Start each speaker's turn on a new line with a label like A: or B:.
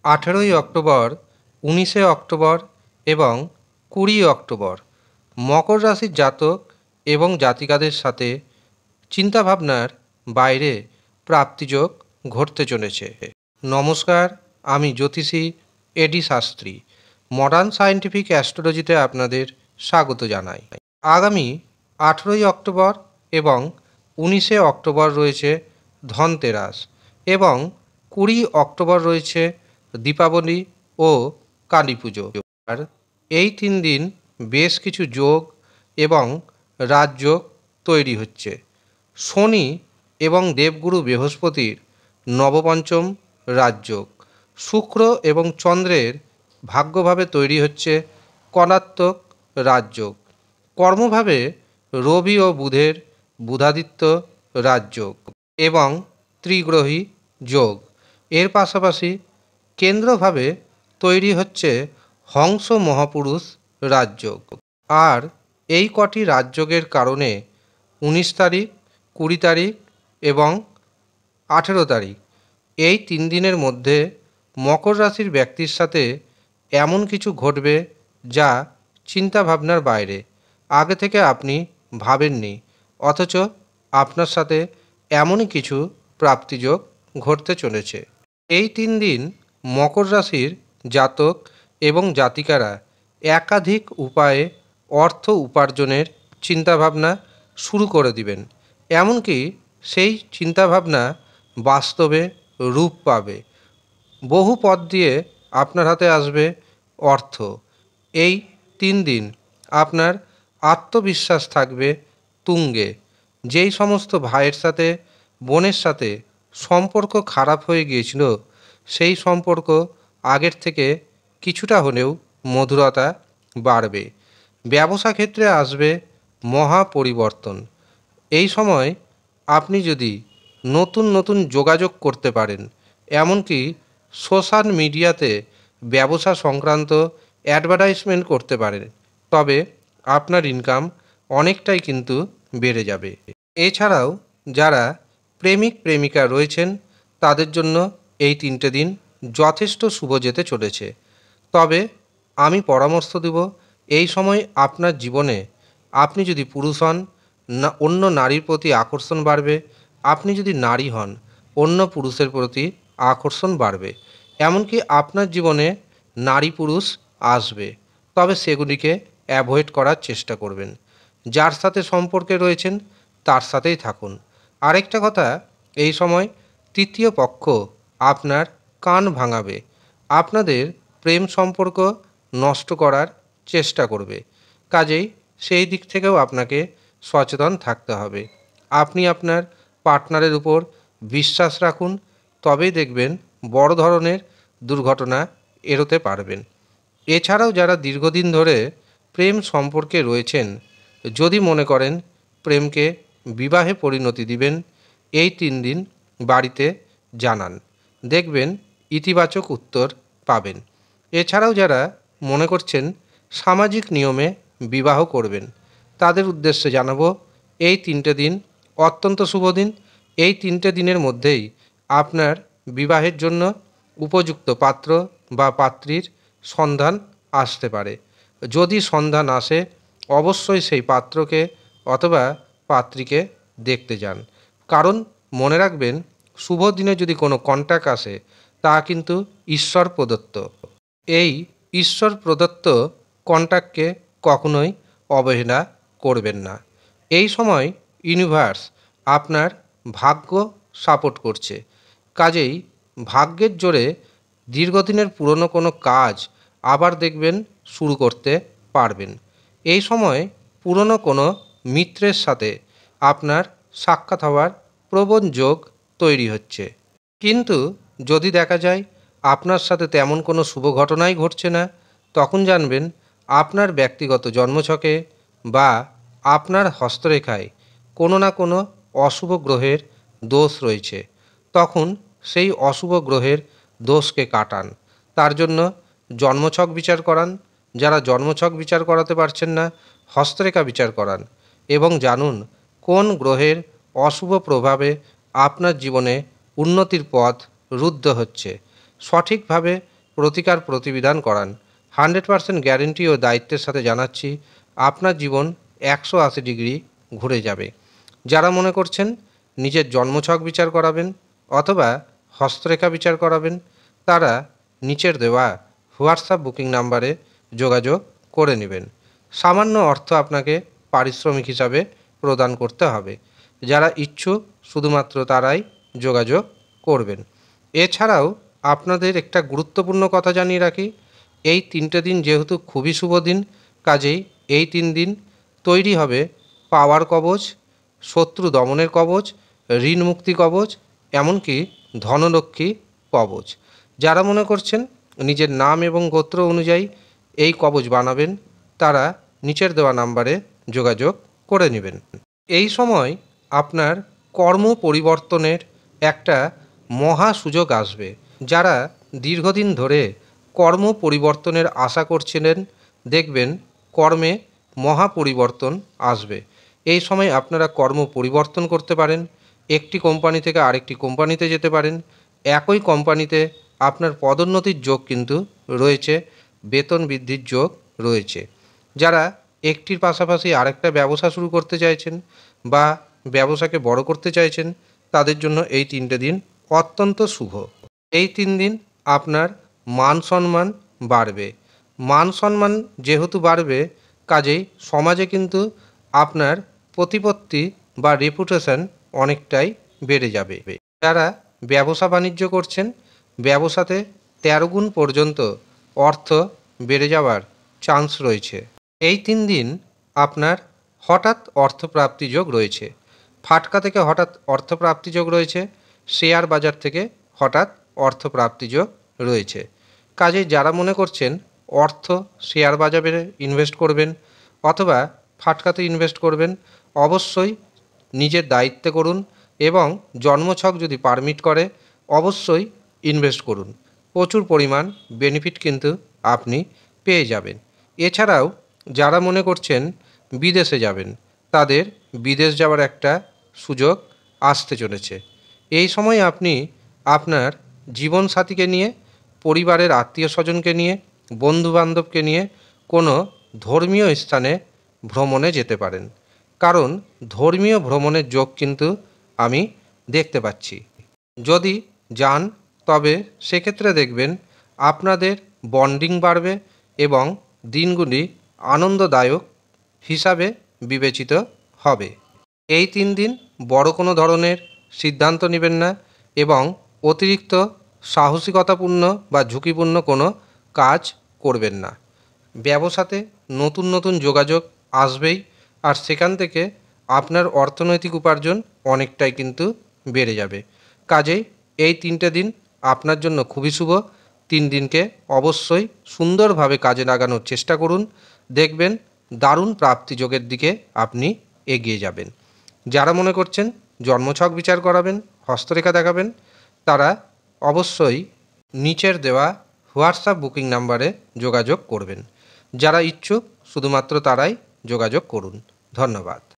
A: 18ই October, 19শে October এবং 20 October মকর রাশির জাতক এবং জাতিকাদের সাথে চিন্তাভাবনার বাইরে প্রাপ্তিযোগ ঘটতে চলেছে। নমস্কার, আমি জ্যোতিষী এডি শাস্ত্রী। মডার্ন সায়েন্টিফিক অ্যাস্ট্রোলজিতে আপনাদের স্বাগত জানাই। আগামী 18ই অক্টোবর এবং 19শে অক্টোবর রয়েছে ধনতেরাস এবং 20 অক্টোবর রয়েছে দীপাবলি ও কালী পুজো। আর এই 3 দিন বেশ কিছু যোগ এবং রাজযোগ তৈরি হচ্ছে। শনি এবং দেবগুরু বৃহস্পতির নবপঞ্চম রাজযোগ, শুক্র এবং চন্দ্রের ভাগ্যভাবে তৈরি হচ্ছে কলাত্মক রাজযোগ, কর্মভাবে রবি ও বুধের বুধাদিত্য রাজযোগ এবং ত্রিগ্রহী যোগ। এর পাশাপাশি কেন্দ্রভাবে তৈরি হচ্ছে হংস মহাপুরুষ রাজযোগ। আর এই কটি রাজযোগের কারণে 19 তারিখ, 20 তারিখ এবং 18 তারিখ এই 3 দিনের মধ্যে মকর রাশির ব্যক্তির সাথে এমন কিছু ঘটবে যা চিন্তাভাবনার বাইরে, আগে থেকে আপনি ভাবেননি, অথচ আপনার সাথে এমনই কিছু প্রাপ্তিযোগ ঘটতে চলেছে। এই 3 দিন মকর রাশির জাতক এবং জাতিকারা একাধিক উপায়ে অর্থ উপার্জনের চিন্তাভাবনা শুরু করে দিবেন। এমনকি সেই চিন্তাভাবনা বাস্তবে রূপ পাবে। বহু পথ দিয়ে আপনার হাতে আসবে অর্থ। এই 3 দিন আপনার আত্মবিশ্বাস থাকবে তুঙ্গে। যেই সমস্ত ভাইয়ের সাথে, বোনের সাথে সম্পর্ক খারাপ হয়ে গিয়েছিল, সেই সম্পর্ক আগের থেকে কিছুটা হলেও মধুরতা বাড়বে। ব্যবসা ক্ষেত্রে আসবে মহা পরিবর্তন। এই সময় আপনি যদি নতুন নতুন যোগাযোগ করতে পারেন, এমনকি সোশ্যাল মিডিয়াতে ব্যবসা সংক্রান্ত অ্যাডভার্টাইজমেন্ট করতে পারেন, তবে আপনার ইনকাম অনেকটাই কিন্তু বেড়ে যাবে। এছাড়াও যারা প্রেমিক প্রেমিকা রয়েছেন, তাদের জন্য এই 3টে দিন যথেষ্ট শুভ যেতে চলেছে। তবে আমি পরামর্শ দেব, এই সময় আপনার জীবনে আপনি যদি পুরুষ হন, না অন্য নারীর প্রতি আকর্ষণ বাড়বে, আপনি যদি নারী হন অন্য পুরুষের প্রতি আকর্ষণ বাড়বে। এমনকি আপনার জীবনে নারী পুরুষ আসবে, তবে সেগুলিকে অ্যাভয়েড করার চেষ্টা করবেন। যার সাথে সম্পর্কে রয়েছেন তার সাথেই থাকুন। আরেকটা কথা, এই সময় তৃতীয় পক্ষ আপনার কান ভাঙাবে, আপনাদের প্রেম সম্পর্ক নষ্ট করার চেষ্টা করবে। কাজেই সেই দিক থেকেও আপনাকে সচেতন থাকতে হবে। আপনি আপনার পার্টনারের উপর বিশ্বাস রাখুন, তবেই দেখবেন বড় ধরনের দুর্ঘটনা এড়োতে পারবেন। এছাড়াও যারা দীর্ঘদিন ধরে প্রেম সম্পর্কে রয়েছেন, যদি মনে করেন প্রেমকে বিবাহে পরিণতি দিবেন, এই 3 দিন বাড়িতে জানান, দেখবেন ইতিবাচক উত্তর পাবেন। এছাড়াও যারা মনে করছেন সামাজিক নিয়মে বিবাহ করবেন, তাদের উদ্দেশ্যে জানাবো, এই 3টে দিন অত্যন্ত শুভ দিন। এই 3টে দিনের মধ্যেই আপনার বিবাহের জন্য উপযুক্ত পাত্র বা পাত্রীর সন্ধান আসতে পারে। যদি সন্ধান আসে, অবশ্যই সেই পাত্রকে অথবা পাত্রীকে দেখতে যান। কারণ মনে রাখবেন, শুভ দিনে যদি কোনো কন্ট্যাক্ট আসে, তা কিন্তু ঈশ্বর প্রদত্ত। এই ঈশ্বর প্রদত্ত কন্ট্যাক্টকে কখনোই অবহেলা করবেন না। এই সময় ইউনিভার্স আপনার ভাগ্য সাপোর্ট করছে, কাজেই ভাগ্যের জোরে দীর্ঘদিনের পুরনো কোনো কাজ আবার দেখবেন শুরু করতে পারবেন। এই সময় পুরনো কোনো মিত্রের সাথে আপনার সাক্ষাৎ হওয়ার প্রবল যোগ তৈরি হচ্ছে। কিন্তু যদি দেখা যায় আপনার সাথে তেমন কোনো শুভ ঘটনাই ঘটছে না, তখন জানবেন আপনার ব্যক্তিগত জন্মছকে বা আপনার হস্তরেখায় কোনো না কোনো অশুভ গ্রহের দোষ রয়েছে। তখন সেই অশুভ গ্রহের দোষকে কাটান। তার জন্য জন্মছক বিচার করান। যারা জন্মছক বিচার করাতে পারছেন না, হস্তরেখা বিচার করান এবং জানুন কোন গ্রহের অশুভ প্রভাবে আপনার জীবনে উন্নতির পথ রুদ্ধ হচ্ছে। সঠিকভাবে প্রতিকার প্রতিবিধান করান। 100% গ্যারেন্টি ও দায়িত্বের সাথে জানাচ্ছি আপনার জীবন 180 ডিগ্রি ঘুরে যাবে। যারা মনে করছেন নিজের জন্মছক বিচার করাবেন অথবা হস্তরেখা বিচার করাবেন, তারা নিচের দেওয়া হোয়াটসঅ্যাপ বুকিং নাম্বারে যোগাযোগ করে নেবেন। সামান্য অর্থ আপনাকে পারিশ্রমিক হিসাবে প্রদান করতে হবে। যারা ইচ্ছুক শুধুমাত্র তারাই যোগাযোগ করবেন। এছাড়াও আপনাদের একটা গুরুত্বপূর্ণ কথা জানিয়ে রাখি, এই 3টে দিন যেহেতু খুবই শুভ দিন, কাজেই এই 3 দিন তৈরি হবে পাওয়ার কবচ, শত্রু দমনের কবচ, ঋণ মুক্তি কবচ, এমনকি ধনলক্ষ্মী কবচ। যারা মনে করছেন নিজের নাম এবং গোত্র অনুযায়ী এই কবচ বানাবেন, তারা নিচের দেওয়া নাম্বারে যোগাযোগ করে নেবেন। এই সময় আপনার কর্ম পরিবর্তনের একটা মহা সুযোগ আসবে। যারা দীর্ঘদিন ধরে কর্ম পরিবর্তনের আশা করছিলেন, দেখবেন কর্মে মহা পরিবর্তন আসবে। এই সময় আপনারা কর্ম পরিবর্তন করতে পারেন, একটি কোম্পানি থেকে আরেকটি কোম্পানিতে যেতে পারেন। একই কোম্পানিতে আপনার পদোন্নতির যোগ কিন্তু রয়েছে, বেতন বৃদ্ধির যোগ রয়েছে। যারা একটির পাশাপাশি আরেকটা ব্যবসা শুরু করতে চাইছেন বা ব্যবসাকে বড় করতে চাইছেন, তাদের জন্য এই 3টে দিন অত্যন্ত শুভ। এই 3 দিন আপনার মান সম্মান বাড়বে। মান সম্মান যেহেতু বাড়বে, কাজেই সমাজে কিন্তু আপনার প্রতিপত্তি বা রেপুটেশন অনেকটাই বেড়ে যাবে। যারা ব্যবসা বাণিজ্য করছেন, ব্যবসাতে 13 গুণ পর্যন্ত অর্থ বেড়ে যাওয়ার চান্স রয়েছে। এই 3 দিন আপনার হঠাৎ অর্থপ্রাপ্তি যোগ রয়েছে। ফাটকা থেকে হঠাৎ অর্থপ্রাপ্তি যোগ রয়েছে, শেয়ার বাজার থেকে হঠাৎ অর্থপ্রাপ্তি যোগ রয়েছে। কাজেই যারা মনে করছেন অর্থ শেয়ার বাজারে ইনভেস্ট করবেন অথবা ফাটকাতে ইনভেস্ট করবেন, অবশ্যই নিজের দায়িত্বে করুন এবং জন্মছক যদি পারমিট করে অবশ্যই ইনভেস্ট করুন। প্রচুর পরিমাণ বেনিফিট কিন্তু আপনি পেয়ে যাবেন। এছাড়াও যারা মনে করছেন বিদেশে যাবেন, তাদের বিদেশ যাওয়ার একটা সুযোগ আসতে চলেছে। এই সময় আপনি আপনার জীবনসাথীকে নিয়ে, পরিবারের আত্মীয় স্বজনকে নিয়ে, বন্ধুবান্ধবকে নিয়ে কোনো ধর্মীয় স্থানে ভ্রমণে যেতে পারেন। কারণ ধর্মীয় ভ্রমণের যোগ কিন্তু আমি দেখতে পাচ্ছি। যদি যান তবে সেক্ষেত্রে দেখবেন আপনাদের বন্ডিং বাড়বে এবং দিনগুলি আনন্দদায়ক হিসাবে বিবেচিত হবে। এই 3 দিন বড় কোনো ধরনের সিদ্ধান্ত নেবেন না এবং অতিরিক্ত সাহসিকতাপূর্ণ বা ঝুঁকিপূর্ণ কোনো কাজ করবেন না। ব্যবসাতে নতুন নতুন যোগাযোগ আসবেই, আর সেখান থেকে আপনার অর্থনৈতিক উপার্জন অনেকটাই কিন্তু বেড়ে যাবে। কাজেই এই 3টে দিন আপনার জন্য খুবই শুভ। 3 দিনকে অবশ্যই সুন্দরভাবে কাজে লাগানোর চেষ্টা করুন, দেখবেন দারুণ প্রাপ্তিযোগের দিকে আপনি এগিয়ে যাবেন। যারা মনে করছেন জন্মছক বিচার করাবেন, হস্তরেখা দেখাবেন, তারা অবশ্যই নিচের দেওয়া হোয়াটসঅ্যাপ বুকিং নাম্বারে যোগাযোগ করবেন। যারা ইচ্ছুক শুধুমাত্র তারাই যোগাযোগ করুন। ধন্যবাদ।